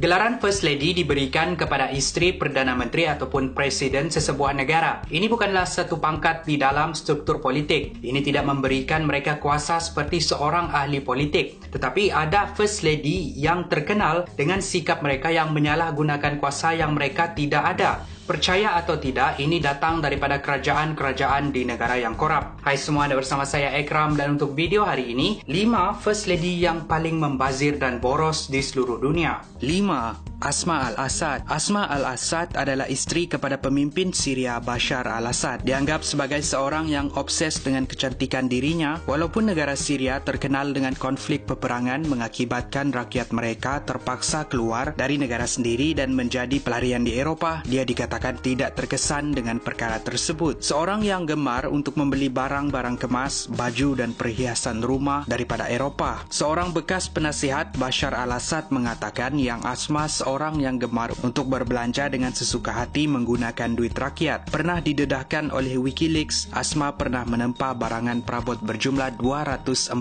Gelaran First Lady diberikan kepada isteri Perdana Menteri ataupun Presiden sesebuah negara. Ini bukanlah satu pangkat di dalam struktur politik. Ini tidak memberikan mereka kuasa seperti seorang ahli politik. Tetapi ada First Lady yang terkenal dengan sikap mereka yang menyalahgunakan kuasa yang mereka tidak ada. Percaya atau tidak, ini datang daripada kerajaan-kerajaan di negara yang korup. Hai semua, anda bersama saya Ekram dan untuk video hari ini, 5 First Lady yang paling membazir dan boros di seluruh dunia. 5. Asma al-Assad. Asma al-Assad adalah isteri kepada pemimpin Syria Bashar al-Assad. Dianggap sebagai seorang yang obses dengan kecantikan dirinya, walaupun negara Syria terkenal dengan konflik peperangan mengakibatkan rakyat mereka terpaksa keluar dari negara sendiri dan menjadi pelarian di Eropah. Dia dikatakan tidak terkesan dengan perkara tersebut. Seorang yang gemar untuk membeli barang-barang kemas, baju dan perhiasan rumah daripada Eropah. Seorang bekas penasihat Bashar al-Assad mengatakan yang Asma seorang yang gemar untuk berbelanja dengan sesuka hati menggunakan duit rakyat. Pernah didedahkan oleh Wikileaks, Asma pernah menempa barangan perabot berjumlah 240,000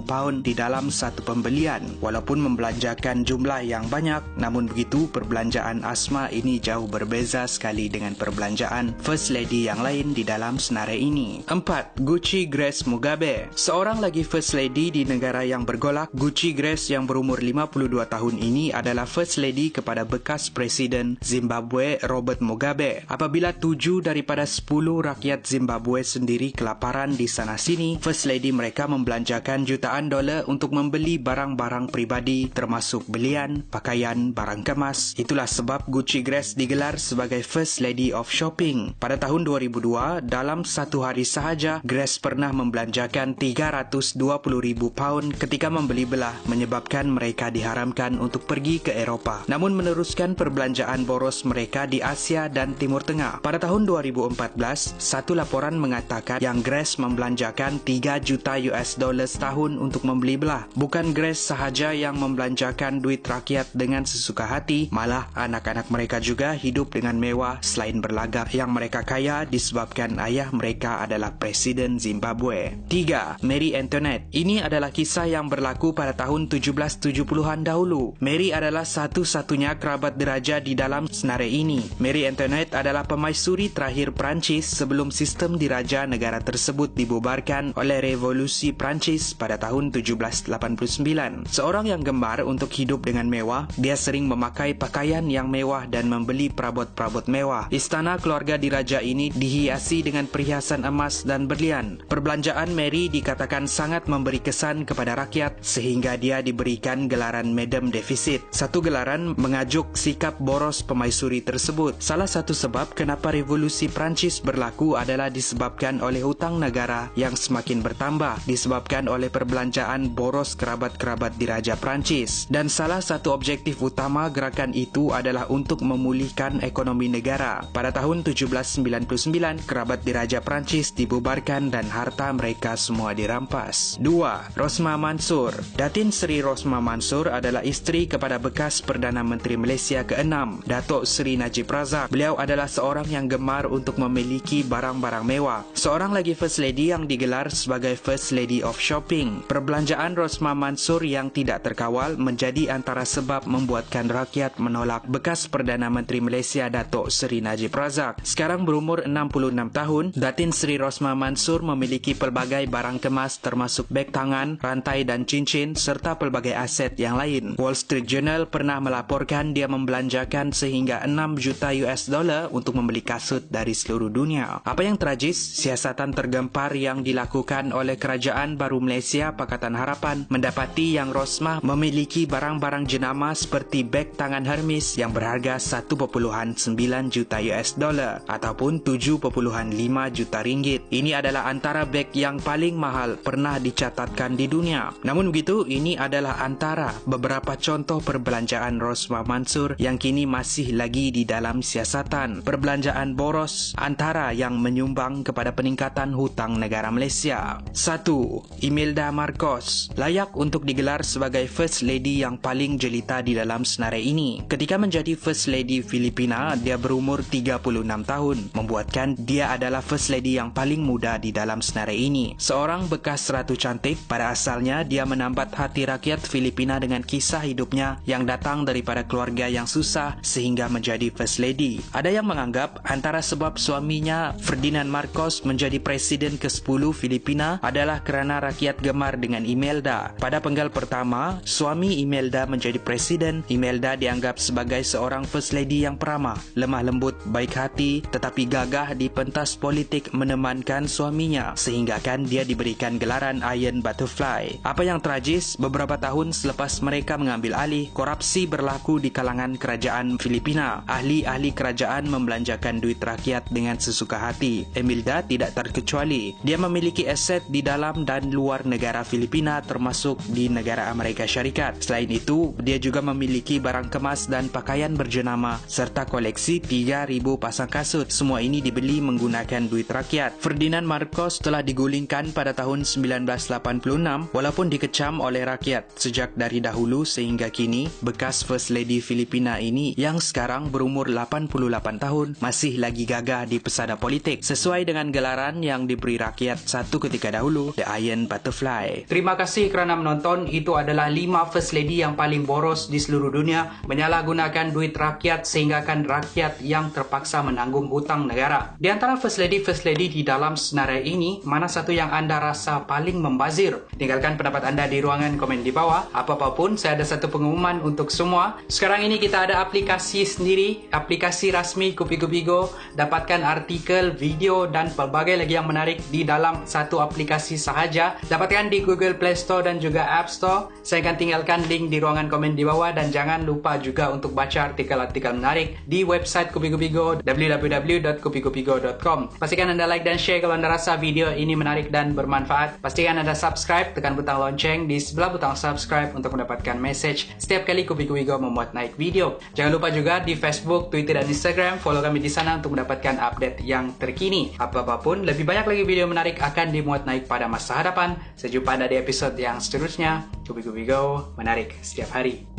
pound di dalam satu pembelian. Walaupun membelanjakan jumlah yang banyak, namun begitu perbelanjaan Asma ini jauh berbeza sekali dengan perbelanjaan First Lady yang lain di dalam senarai ini. 4. Gucci Grace Mugabe. Seorang lagi First Lady di negara yang bergolak, Gucci Grace yang berumur 52 tahun ini adalah First Lady kepada bekas Presiden Zimbabwe Robert Mugabe. Apabila 7 daripada 10 rakyat Zimbabwe sendiri kelaparan di sana-sini, First Lady mereka membelanjakan jutaan dolar untuk membeli barang-barang pribadi termasuk belian, pakaian, barang kemas. Itulah sebab Gucci Grace digelar sebagai First Lady of Shopping. Pada tahun 2002, dalam satu hari sahaja, Grace pernah membelanjakan 320,000 pound ketika membeli belah, menyebabkan mereka diharamkan untuk pergi ke Eropah, namun meneruskan perbelanjaan boros mereka di Asia dan Timur Tengah. Pada tahun 2014, satu laporan mengatakan yang Grace membelanjakan 3 juta US dollar setahun untuk membeli belah. Bukan Grace sahaja yang membelanjakan duit rakyat dengan sesuka hati, malah anak-anak mereka juga hidup dengan mewah selain berlagak yang mereka kaya disebabkan ayah mereka adalah Presiden Zimbabwe. 3. Mary Antoinette. Ini adalah kisah yang berlaku pada tahun 1770-an dahulu. Mary adalah satu-satunya kerabat diraja di dalam senarai ini. Mary Antoinette adalah pemaisuri terakhir Perancis sebelum sistem diraja negara tersebut dibubarkan oleh Revolusi Perancis pada tahun 1789. Seorang yang gemar untuk hidup dengan mewah, dia sering memakai pakaian yang mewah dan membeli perabot-perabot mewah. Istana keluarga diraja ini dihiasi dengan perhiasan emas dan berlian. Perbelanjaan Mary dikatakan sangat memberi kesan kepada rakyat sehingga dia diberikan gelaran Madam Deficit. Satu gelaran mengajuk sikap boros pemaisuri tersebut. Salah satu sebab kenapa revolusi Perancis berlaku adalah disebabkan oleh hutang negara yang semakin bertambah, disebabkan oleh perbelanjaan boros kerabat-kerabat diraja Perancis. Dan salah satu objektif utama gerakan itu adalah untuk memulihkan ekonomi negara. Pada tahun 1799, kerabat diraja Perancis dibubarkan dan harta mereka semua dirampas. 2. Rosmah Mansor. Datin Seri Rosmah Mansor adalah isteri kepada bekas Perdana Menteri Malaysia ke-6, Datuk Seri Najib Razak. Beliau adalah seorang yang gemar untuk memiliki barang-barang mewah. Seorang lagi First Lady yang digelar sebagai First Lady of Shopping. Perbelanjaan Rosmah Mansor yang tidak terkawal menjadi antara sebab membuatkan rakyat menolak bekas Perdana Menteri Malaysia Datuk Seri Najib Razak. Sekarang berumur 66 tahun, Datin Seri Rosmah Mansor memiliki pelbagai barang kemas termasuk beg tangan, rantai dan cincin serta pelbagai aset yang lain. Wall Street Journal pernah melaporkan dia membelanjakan sehingga 6 juta US dollar untuk membeli kasut dari seluruh dunia. Apa yang tragis, siasatan tergempar yang dilakukan oleh Kerajaan Baru Malaysia Pakatan Harapan mendapati yang Rosmah memiliki barang-barang jenama seperti beg tangan Hermes yang berharga 1.9 juta US dollar ataupun 7.5 juta ringgit. Ini adalah antara beg yang paling mahal pernah dicatatkan di dunia. Namun begitu, ini adalah antara beberapa contoh perbelanjaan Rosmah Mansor yang kini masih lagi di dalam siasatan. Perbelanjaan boros antara yang menyumbang kepada peningkatan hutang negara Malaysia. 1. Imelda Marcos. Layak untuk digelar sebagai First Lady yang paling jelita di dalam senarai ini. Ketika menjadi First Lady Filipina, mana dia berumur 36 tahun, membuatkan dia adalah First Lady yang paling muda di dalam senarai ini. Seorang bekas ratu cantik, pada asalnya dia menambat hati rakyat Filipina dengan kisah hidupnya yang datang daripada keluarga yang susah sehingga menjadi First Lady. Ada yang menganggap antara sebab suaminya Ferdinand Marcos menjadi Presiden ke-10 Filipina adalah kerana rakyat gemar dengan Imelda. Pada penggal pertama, suami Imelda menjadi Presiden. Imelda dianggap sebagai seorang First Lady yang peramah, lemah lembut, baik hati, tetapi gagah di pentas politik menemankan suaminya, sehingga kan dia diberikan gelaran Iron Butterfly. Apa yang tragis, beberapa tahun selepas mereka mengambil alih, korupsi berlaku di kalangan kerajaan Filipina. Ahli-ahli kerajaan membelanjakan duit rakyat dengan sesuka hati. Imelda tidak terkecuali. Dia memiliki aset di dalam dan luar negara Filipina, termasuk di negara Amerika Syarikat. Selain itu, dia juga memiliki barang kemas dan pakaian berjenama serta koleksi 3,000 pasang kasut. Semua ini dibeli menggunakan duit rakyat. Ferdinand Marcos telah digulingkan pada tahun 1986 walaupun dikecam oleh rakyat. Sejak dari dahulu sehingga kini, bekas First Lady Filipina ini yang sekarang berumur 88 tahun masih lagi gagah di pesada politik sesuai dengan gelaran yang diberi rakyat satu ketika dahulu, The Iron Butterfly. Terima kasih kerana menonton. Itu adalah 5 First Lady yang paling boros di seluruh dunia, menyalahgunakan duit rakyat sehinggakan rakyat yang terpaksa menanggung hutang negara. Di antara First Lady di dalam senarai ini, mana satu yang anda rasa paling membazir? Tinggalkan pendapat anda di ruangan komen di bawah. Apa-apapun, saya ada satu pengumuman untuk semua. Sekarang ini kita ada aplikasi sendiri, aplikasi rasmi Kupi-Kupi Go. Dapatkan artikel, video dan pelbagai lagi yang menarik di dalam satu aplikasi sahaja. Dapatkan di Google Play Store dan juga App Store. Saya akan tinggalkan link di ruangan komen di bawah dan jangan lupa juga untuk baca artikel-artikel menarik di website Kupi-Kupi Go, www.kupikupigo.com. Pastikan anda like dan share kalau anda rasa video ini menarik dan bermanfaat. Pastikan anda subscribe, tekan butang lonceng di sebelah butang subscribe untuk mendapatkan message setiap kali Kupi-Kupi Go memuat naik video. Jangan lupa juga di Facebook, Twitter dan Instagram, follow kami di sana untuk mendapatkan update yang terkini. Apa-apapun, lebih banyak lagi video menarik akan dimuat naik pada masa hadapan. Saya jumpa anda di episode yang seterusnya. Kupi-Kupi Go, menarik setiap hari.